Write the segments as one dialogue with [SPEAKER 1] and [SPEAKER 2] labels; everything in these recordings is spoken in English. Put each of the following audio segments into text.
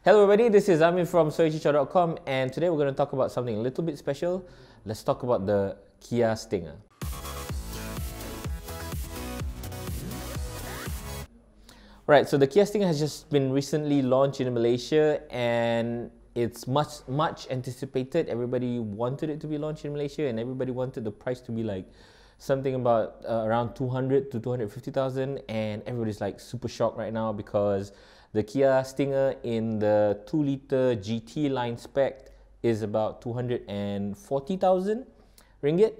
[SPEAKER 1] Hello everybody, this is Amin from soychicha.com, and today we're going to talk about something a little bit special. Let's talk about the Kia Stinger. Right, so the Kia Stinger has just been recently launched in Malaysia, and it's much anticipated. Everybody wanted it to be launched in Malaysia, and everybody wanted the price to be like something about around 200 to 250,000, and everybody's like super shocked right now because the Kia Stinger in the 2-litre GT line spec is about 240,000 ringgit,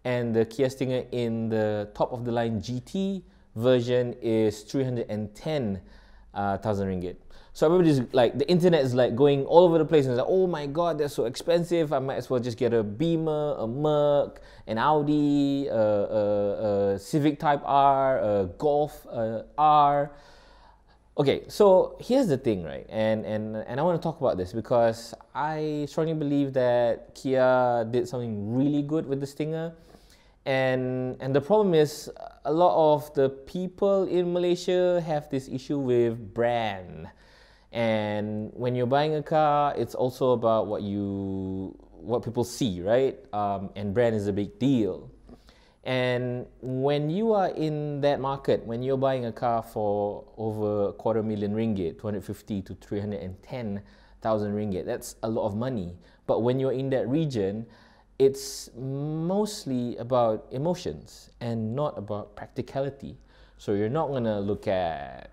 [SPEAKER 1] and the Kia Stinger in the top of the line GT version is 310,000 ringgit. So everybody's like, the internet is like going all over the place and it's like, oh my god, they're so expensive. I might as well just get a Beamer, a Merc, an Audi, a Civic Type R, a Golf R. Okay, so here's the thing, right? And I want to talk about this because I strongly believe that Kia did something really good with the Stinger. And the problem is, a lot of the people in Malaysia have this issue with brand. And when you're buying a car, it's also about what people see, right? And brand is a big deal. And when you are in that market, when you're buying a car for over 250,000 ringgit, 250 to 310,000 ringgit, that's a lot of money. But when you're in that region, it's mostly about emotions and not about practicality. So you're not going to look at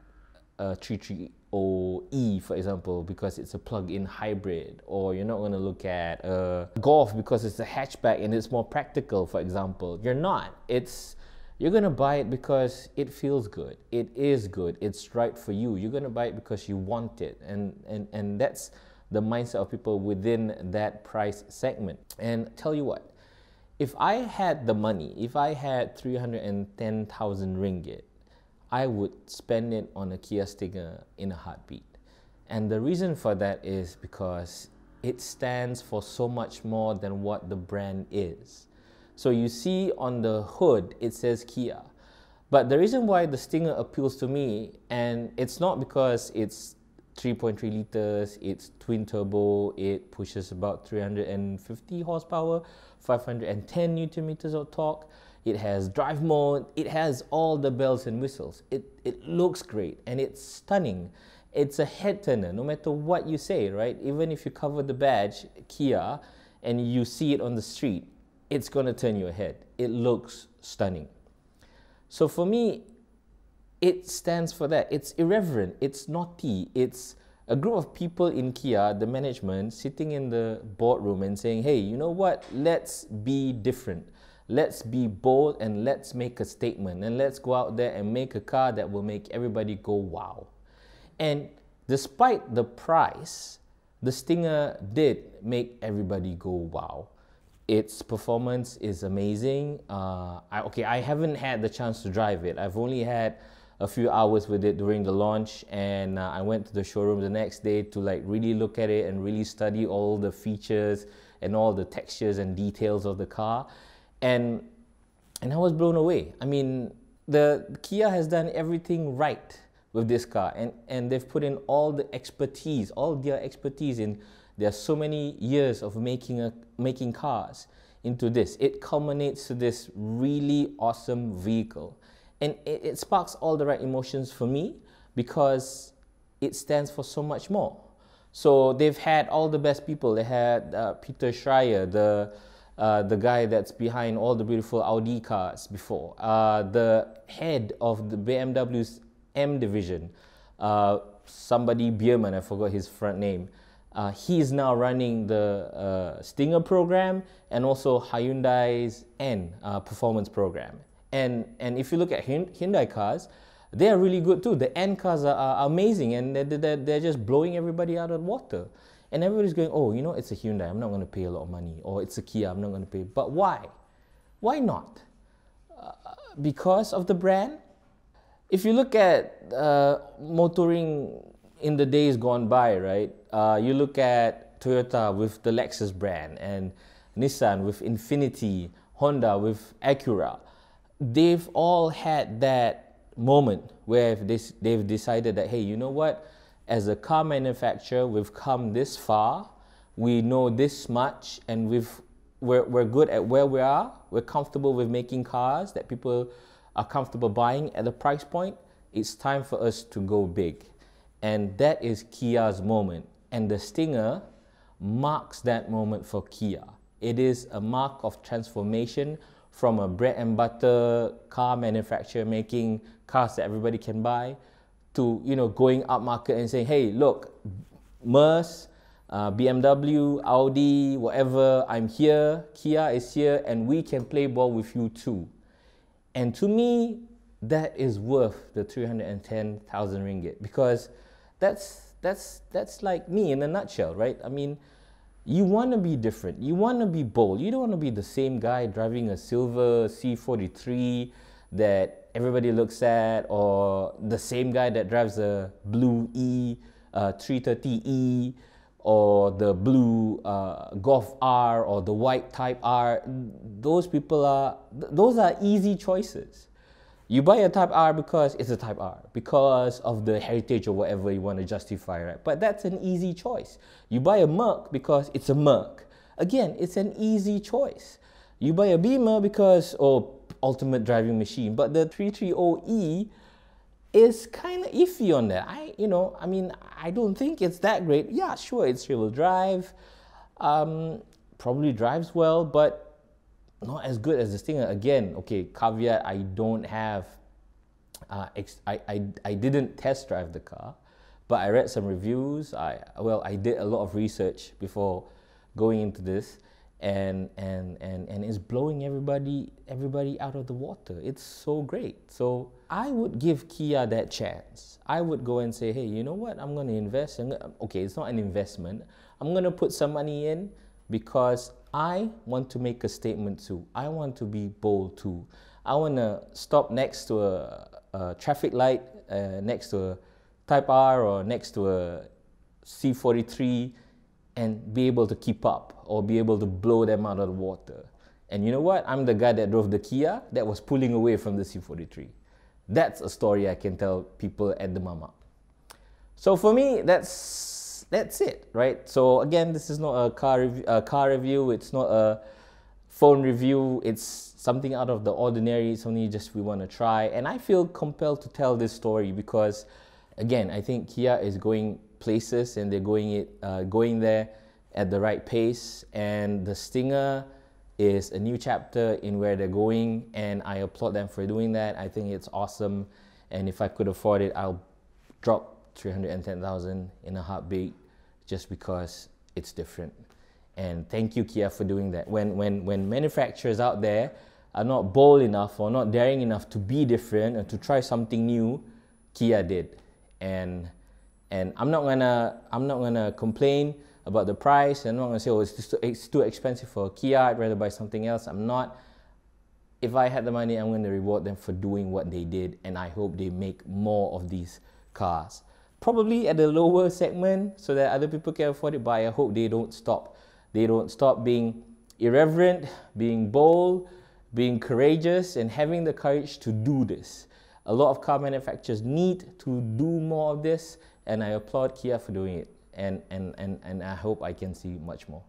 [SPEAKER 1] a 330e, for example, because it's a plug-in hybrid, or you're not going to look at a Golf because it's a hatchback and it's more practical, for example. You're not. You're going to buy it because it feels good. It is good. It's right for you. You're going to buy it because you want it. And that's the mindset of people within that price segment. And tell you what, if I had the money, if I had 310,000 ringgit, I would spend it on a Kia Stinger in a heartbeat. And the reason for that is because it stands for so much more than what the brand is. So you see on the hood, it says Kia. But the reason why the Stinger appeals to me, and it's not because it's 3.3 liters, it's twin turbo, it pushes about 350 horsepower, 510 Newton meters of torque. It has drive mode, it has all the bells and whistles. It looks great and it's stunning. It's a head turner, no matter what you say, right? Even if you cover the badge, Kia, and you see it on the street, it's gonna turn your head. It looks stunning. So for me, it stands for that. It's irreverent, it's naughty, it's a group of people in Kia, the management, sitting in the boardroom and saying, hey, you know what, let's be different. Let's be bold and let's make a statement, and let's go out there and make a car that will make everybody go wow. And despite the price, the Stinger did make everybody go wow. Its performance is amazing. I haven't had the chance to drive it. I've only had a few hours with it during the launch, and I went to the showroom the next day to like really look at it and really study all the features and all the textures and details of the car. And I was blown away. I mean, the Kia has done everything right with this car, and they've put in all the expertise, all their expertise in there are so many years of making cars into this. It culminates to this really awesome vehicle. And it sparks all the right emotions for me because it stands for so much more. So they've had all the best people. They had Peter Schreier, the guy that's behind all the beautiful Audi cars before, the head of the BMW's M division, somebody Biermann, I forgot his front name. He's now running the Stinger program and also Hyundai's N performance program. And if you look at Hyundai cars, they are really good too. The N cars are amazing, and they're just blowing everybody out of the water. And everybody's going, oh, you know, it's a Hyundai, I'm not going to pay a lot of money. Or it's a Kia, I'm not going to pay. But why? Why not? Because of the brand? If you look at motoring in the days gone by, right? You look at Toyota with the Lexus brand, and Nissan with Infiniti, Honda with Acura. They've all had that moment where they've decided that, hey, you know what? as a car manufacturer, we've come this far, we know this much, and we're good at where we are, we're comfortable with making cars that people are comfortable buying at the price point. It's time for us to go big. And that is Kia's moment. And the Stinger marks that moment for Kia. It is a mark of transformation from a bread and butter car manufacturer making cars that everybody can buy to, you know, going up market and saying, hey, look, Merc, BMW, Audi, whatever, I'm here, Kia is here, and we can play ball with you too. And to me, that is worth the 310,000 ringgit, because that's like me in a nutshell, right? I mean, you want to be different, you want to be bold, you don't want to be the same guy driving a silver C43 that everybody looks at, or the same guy that drives a blue 330E, or the blue Golf R, or the white Type R. Those are easy choices. You buy a Type R because it's a Type R, because of the heritage or whatever you want to justify, right? But that's an easy choice. You buy a Merc because it's a Merc. Again, it's an easy choice. You buy a Beamer because, oh, ultimate driving machine. But the 330E is kind of iffy on that. I don't think it's that great. Yeah, sure, it's rear-wheel drive. Probably drives well, but not as good as the Stinger. Again, okay, caveat, I don't have, I didn't test drive the car, but I read some reviews. I did a lot of research before going into this, and it's blowing everybody out of the water. It's so great. So I would give Kia that chance. I would go and say, hey, you know what? I'm going to invest. Okay, it's not an investment. I'm going to put some money in because I want to make a statement too. I want to be bold too. I want to stop next to a traffic light, next to a Type R or next to a C43, and be able to keep up or be able to blow them out of the water. And you know what? I'm the guy that drove the Kia that was pulling away from the C43. That's a story I can tell people at the mama. So for me, that's it, right? So again, this is not a car review. It's not a phone review. It's something out of the ordinary. It's only just we want to try. And I feel compelled to tell this story because, again, I think Kia is going places and they're going there at the right pace. And the Stinger is a new chapter in where they're going, and I applaud them for doing that. I think it's awesome, and if I could afford it, I'll drop 310,000 in a heartbeat just because it's different. And thank you, Kia, for doing that. When manufacturers out there are not bold enough or not daring enough to be different and to try something new, Kia did. And I'm not gonna complain about the price. I'm not gonna say, oh, it's too expensive for a Kia, I'd rather buy something else. I'm not. If I had the money, I'm gonna reward them for doing what they did, and I hope they make more of these cars. Probably at a lower segment so that other people can afford it, but I hope they don't stop. They don't stop being irreverent, being bold, being courageous, and having the courage to do this. A lot of car manufacturers need to do more of this, and I applaud Kia for doing it. And I hope I can see much more.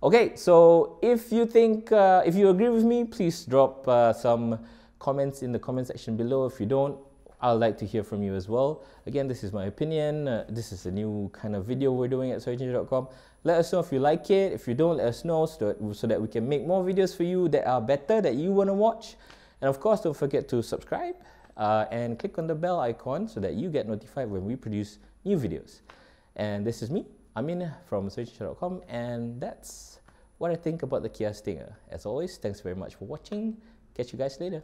[SPEAKER 1] Okay, so if you think, if you agree with me, please drop some comments in the comment section below. If you don't, I'd like to hear from you as well. Again, this is my opinion. This is a new kind of video we're doing at soychange.com. Let us know if you like it. If you don't, let us know so that we can make more videos for you that are better, that you want to watch. And of course, don't forget to subscribe and click on the bell icon so that you get notified when we produce new videos. And this is me, Amin from soychange.com, and that's what I think about the Kia Stinger. As always, thanks very much for watching. Catch you guys later.